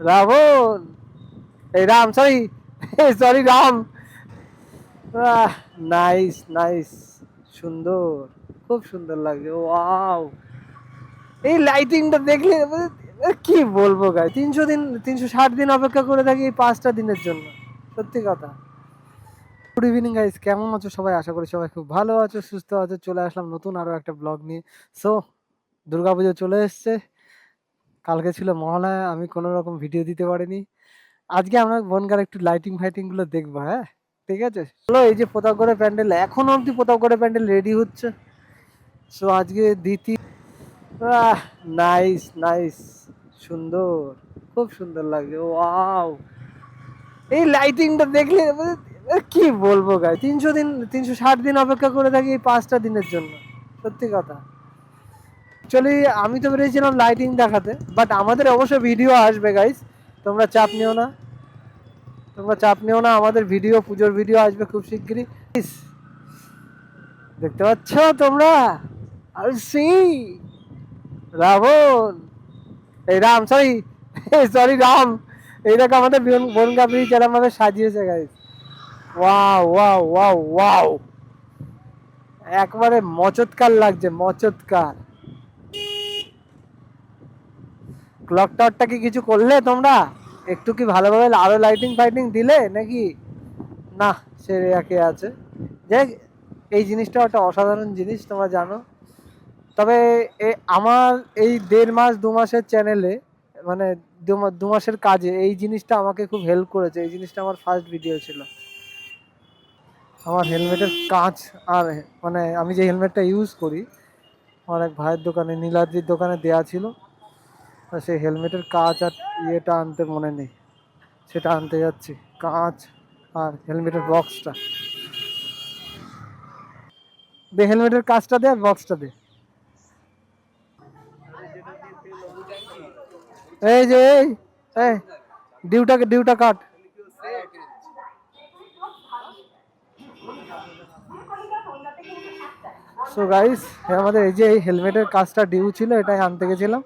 রাবণ, এই Ram, sorry sorry Ram. Nice nice, সুন্দর, খুব সুন্দর লাগছে, ওয়াও। এই লাইটিংটা দেখলে কি বলবো গাই, 300 দিন 360 দিন অপেক্ষা করে থাকি এই 5টা দিনের জন্য, সত্যি কথা। গুড ইভিনিং গাইস, কেমন আছো সবাই? আশা করি সবাই খুব ভালো আছো, সুস্থ আছো। চলে আসলাম নতুন আরো একটা ব্লগ নিয়ে। সো দুর্গাপুজো চলে এসছে, কালকে ছিল মহালয়া, আমি কোনো রকম ভিডিও দিতে পারিনি। আজকে আমরা বনগার একটু লাইটিং ফাইটিং গুলো দেখবো, হ্যাঁ ঠিক আছে চলো। এই যে প্রতাপগড়ের প্যান্ডেল, এখনো অব্দি প্রতাপগড়ের প্যান্ডেল রেডি হচ্ছে। সো আজকে দ্বিতীয়, নাইস নাইস, সুন্দর, খুব সুন্দর লাগছে, ওয়াও। এই লাইটিংটা দেখলে কি বলবো গাই, 360 দিন অপেক্ষা করে থাকি এই 5টা দিনের জন্য, সত্যি কথা। অ্যাকচুয়ালি আমি তো বেরিয়েছিলাম লাইটিং দেখাতে, বাট আমাদের অবশ্য ভিডিও আসবে গাইস, তোমরা চাপ নিও না, তোমরা চাপ নিও না, আমাদের ভিডিও, পুজোর ভিডিও আসবে খুব শিগগিরই। দেখতে পাচ্ছ তোমরা? আর সি রাবণ, এই রাম, সরি সরি রাম। এই দেখো আমাদের বনগা ব্রিজ এরকম ভাবে সাজিয়েছে guys, wow wow wow wow, একবারে মচৎকার লাগছে, মচৎকার। ক্লক টাওয়ারটা কি কিছু করলে তোমরা? একটু কি ভালোভাবে আরো লাইটিং ফাইটিং দিলে নাকি? না, সে একে আছে। দেখ, এই জিনিসটা একটা অসাধারণ জিনিস, তোমরা জানো। তবে আমার এই 1.5 মাস 2 মাসের চ্যানেলে, মানে 2 মাসের কাজে এই জিনিসটা আমাকে খুব হেল্প করেছে। এই জিনিসটা আমার ফার্স্ট ভিডিও ছিল। আমার হেলমেটের কাঁচ, আর মানে আমি যে হেলমেটটা ইউজ করি, আমার এক ভাইয়ের দোকানে, নীলাদ্রির দোকানে দেয়া ছিল। আর সেই হেলমেটের কাঁচ আর ইয়েটা আনতে মনে নেই, সেটা আনতে যাচ্ছি। কাঁচ আর হেলমেটের বক্সটা দে, হেলমেটের কাঁচটা দে আর বক্সটা দে। এই যে এই ডিউটা কাট। সো গাইস, আমাদের এই যে এই হেলমেটের কাজটা ডিউ ছিল, এটাই আনতে গেছিলাম।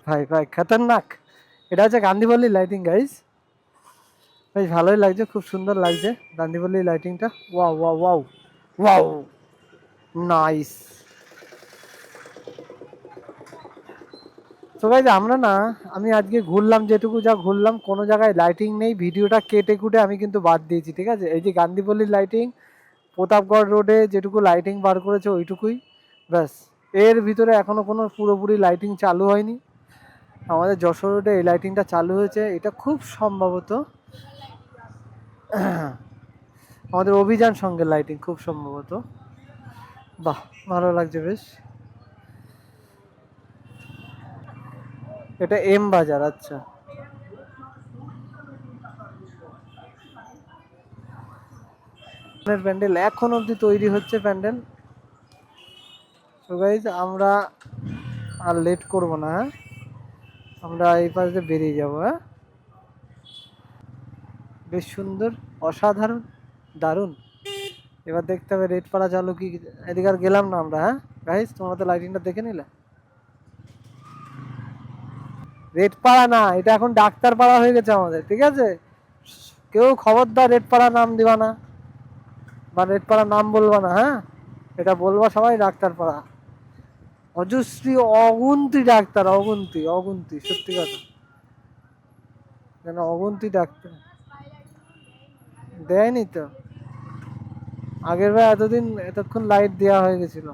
ভাই ভাই খতরনাক। এটা হচ্ছে গান্ধীপল্লী লাইটিং গাইস, বেশ ভালোই লাগছে, খুব সুন্দর লাগছে গান্ধীপল্লী লাইটিংটা। Wow wow wow wow, nice. তো গাইস আমরা না, আমি আজকে ঘুরলাম যেটুকু যা ঘুরলাম, কোনো জায়গায় লাইটিং নেই, ভিডিওটা কেটে কুটে আমি কিন্তু বাদ দিয়েছি, ঠিক আছে। এই যে গান্ধীপল্লীর লাইটিং, প্রতাপগড় রোডে যেটুকু লাইটিং বার করেছে ওইটুকুই ব্যাস। এর ভিতরে এখনো কোনো পুরোপুরি লাইটিং চালু হয়নি। আমাদের যশোর রোডে এই লাইটিংটা চালু হয়েছে, এটা খুব সম্ভবত আমাদের অভিযান সঙ্গে লাইটিং, খুব সম্ভবত। বাহ, ভালো লাগছে বেশ। এটা এম বাজার, আচ্ছা। প্যান্ডেল এখন অবধি তৈরি হচ্ছে, প্যান্ডেল। তো গাইজ আমরা আর লেট করব না, হ্যাঁ আমরা এই পাশ দিয়ে বেরিয়ে যাবো, হ্যাঁ। বেশ সুন্দর, অসাধারণ, দারুণ। এবার দেখতে হবে রেড পাড়া চালু কি। এদিকে আর গেলাম না আমরা, হ্যাঁ গাইজ, তোমরা তো লাইটিংটা দেখে নিলে। রেড পাড়া না, এটা এখন ডাক্তার পাড়া হয়ে গেছে আমাদের, ঠিক আছে। কেউ খবরদার রেড পাড়া নাম দিবা না, বা রেড পাড়া নাম বলবা না, হ্যাঁ। এটা বলবা সবাই ডাক্তার পাড়া। অজস্রী, অগুন্তি ডাক্তার, অগুন্তি অগুন্তি, সত্যি কথা, যেন অগুন্তি ডাক্তার। দেয়নি তো, আগের বার এতক্ষণ লাইট দেওয়া হয়ে গেছিল।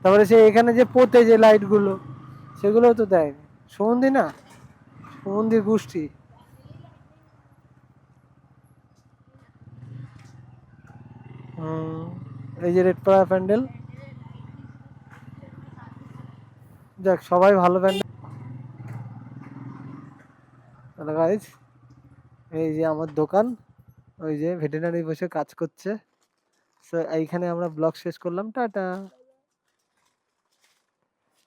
তারপরে সে এখানে যে পোতে যে লাইট গুলো, সেগুলোও তো দেয়নি। সুমন্দি না, সুমন্দির গোষ্ঠী। এই যে রেড পাড়া প্যান্ডেল, যাক সবাই ভালো প্যান্ডেল। তাহলে গাইজ, এই যে আমার দোকান, ওই যে ভেটেরিনারি বসে কাজ করছে। তো এইখানে আমরা ব্লগ শেষ করলাম, টাটা।